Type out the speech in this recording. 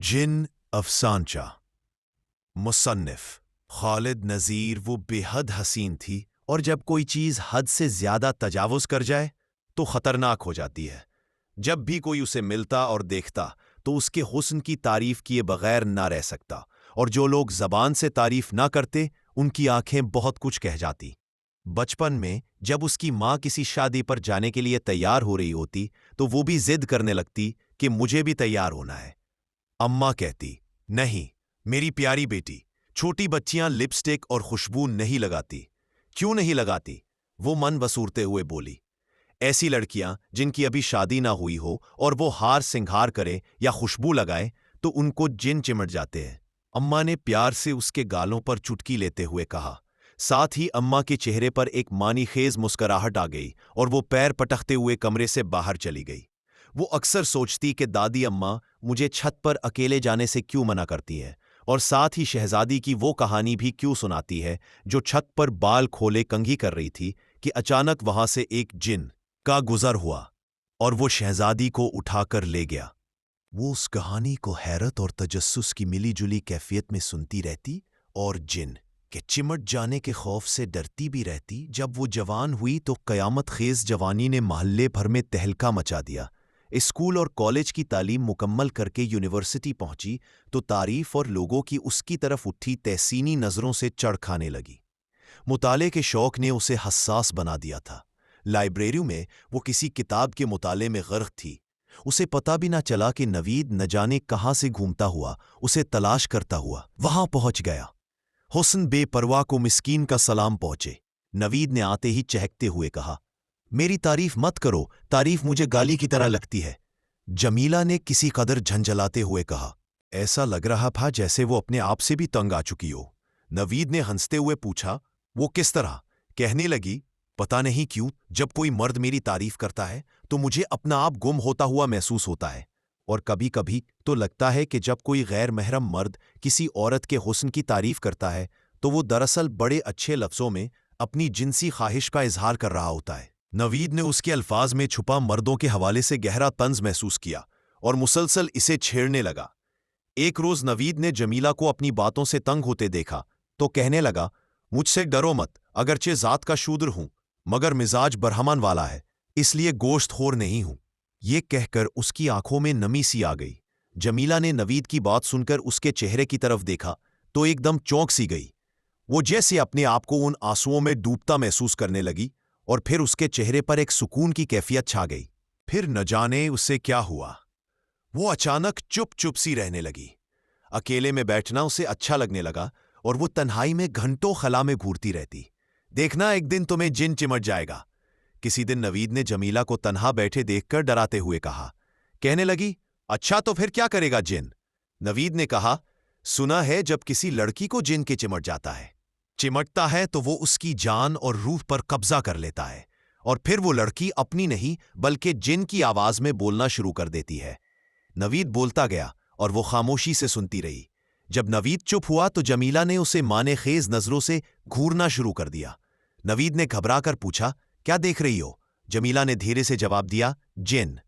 जिन अफसानचा मुसन्निफ खालिद नज़ीर वो बेहद हसीन थी और जब कोई चीज़ हद से ज़्यादा तजावुज़ कर जाए तो ख़तरनाक हो जाती है। जब भी कोई उसे मिलता और देखता तो उसके हुस्न की तारीफ़ किए बगैर ना रह सकता, और जो लोग ज़बान से तारीफ़ ना करते उनकी आंखें बहुत कुछ कह जाती। बचपन में जब उसकी माँ किसी शादी पर जाने के लिए तैयार हो रही होती तो वो भी जिद करने लगती कि मुझे भी तैयार होना है। अम्मा कहती, नहीं मेरी प्यारी बेटी, छोटी बच्चियां लिपस्टिक और खुशबू नहीं लगाती। क्यों नहीं लगाती? वो मन वसूरते हुए बोली, ऐसी लड़कियां जिनकी अभी शादी ना हुई हो और वो हार सिंगार करे या खुशबू लगाए तो उनको जिन चिमट जाते हैं। अम्मा ने प्यार से उसके गालों पर चुटकी लेते हुए कहा। साथ ही अम्मा के चेहरे पर एक मानीखेज मुस्कुराहट आ गई और वो पैर पटकते हुए कमरे से बाहर चली गई। वो अक्सर सोचती कि दादी अम्मा मुझे छत पर अकेले जाने से क्यों मना करती है, और साथ ही शहजादी की वो कहानी भी क्यों सुनाती है जो छत पर बाल खोले कंघी कर रही थी कि अचानक वहां से एक जिन का गुजर हुआ और वो शहजादी को उठाकर ले गया। वो उस कहानी को हैरत और तजस्सुस की मिली जुली कैफियत में सुनती रहती और जिन के चिमट जाने के खौफ से डरती भी रहती। जब वो जवान हुई तो कयामत खेज जवानी ने मोहल्ले भर में तहलका मचा दिया। स्कूल और कॉलेज की तालीम मुकम्मल करके यूनिवर्सिटी पहुंची तो तारीफ और लोगों की उसकी तरफ उठी तहसीनी नज़रों से चढ़ खाने लगी। मुताले के शौक ने उसे हसास बना दिया था। लाइब्रेरी में वो किसी किताब के मुताले में गर्क थी। उसे पता भी ना चला कि नवीद न जाने कहाँ से घूमता हुआ उसे तलाश करता हुआ वहां पहुंच गया। हुस्न बेपरवाह को मिस्कीन का सलाम पहुंचे। नवीद ने आते ही चहकते हुए कहा, मेरी तारीफ मत करो, तारीफ मुझे गाली की तरह लगती है। जमीला ने किसी कदर झंझलाते हुए कहा। ऐसा लग रहा था जैसे वो अपने आप से भी तंग आ चुकी हो। नवीद ने हंसते हुए पूछा, वो किस तरह? कहने लगी, पता नहीं क्यों जब कोई मर्द मेरी तारीफ करता है तो मुझे अपना आप गुम होता हुआ महसूस होता है, और कभी कभी तो लगता है कि जब कोई गैर महरम मर्द किसी औरत के हुस्न की तारीफ करता है तो वो दरअसल बड़े अच्छे लफ्ज़ों में अपनी जिनसी ख्वाहिश का इजहार कर रहा होता है। नवीद ने उसके अल्फाज में छुपा मर्दों के हवाले से गहरा तंज महसूस किया और मुसलसल इसे छेड़ने लगा। एक रोज नवीद ने जमीला को अपनी बातों से तंग होते देखा तो कहने लगा, मुझसे डरो मत, अगरचे जात का शूद्र हूं मगर मिजाज बरहमान वाला है, इसलिए गोश्तखोर नहीं हूं। ये कहकर उसकी आंखों में नमी सी आ गई। जमीला ने नवीद की बात सुनकर उसके चेहरे की तरफ देखा तो एकदम चौंक सी गई। वो जैसे अपने आप को उन आंसुओं में डूबता महसूस करने लगी और फिर उसके चेहरे पर एक सुकून की कैफियत छा गई। फिर न जाने उससे क्या हुआ, वो अचानक चुप चुप सी रहने लगी। अकेले में बैठना उसे अच्छा लगने लगा और वो तन्हाई में घंटों खला में घूरती रहती। देखना एक दिन तुम्हें जिन चिमट जाएगा। किसी दिन नवीद ने जमीला को तन्हा बैठे देखकर डराते हुए कहा। कहने लगी, अच्छा तो फिर क्या करेगा जिन? नवीद ने कहा, सुना है जब किसी लड़की को जिन के चिमटता है तो वो उसकी जान और रूह पर कब्जा कर लेता है, और फिर वो लड़की अपनी नहीं बल्कि जिन की आवाज में बोलना शुरू कर देती है। नवीद बोलता गया और वो खामोशी से सुनती रही। जब नवीद चुप हुआ तो जमीला ने उसे माने खेज नजरों से घूरना शुरू कर दिया। नवीद ने घबरा कर पूछा, क्या देख रही हो? जमीला ने धीरे से जवाब दिया, जिन।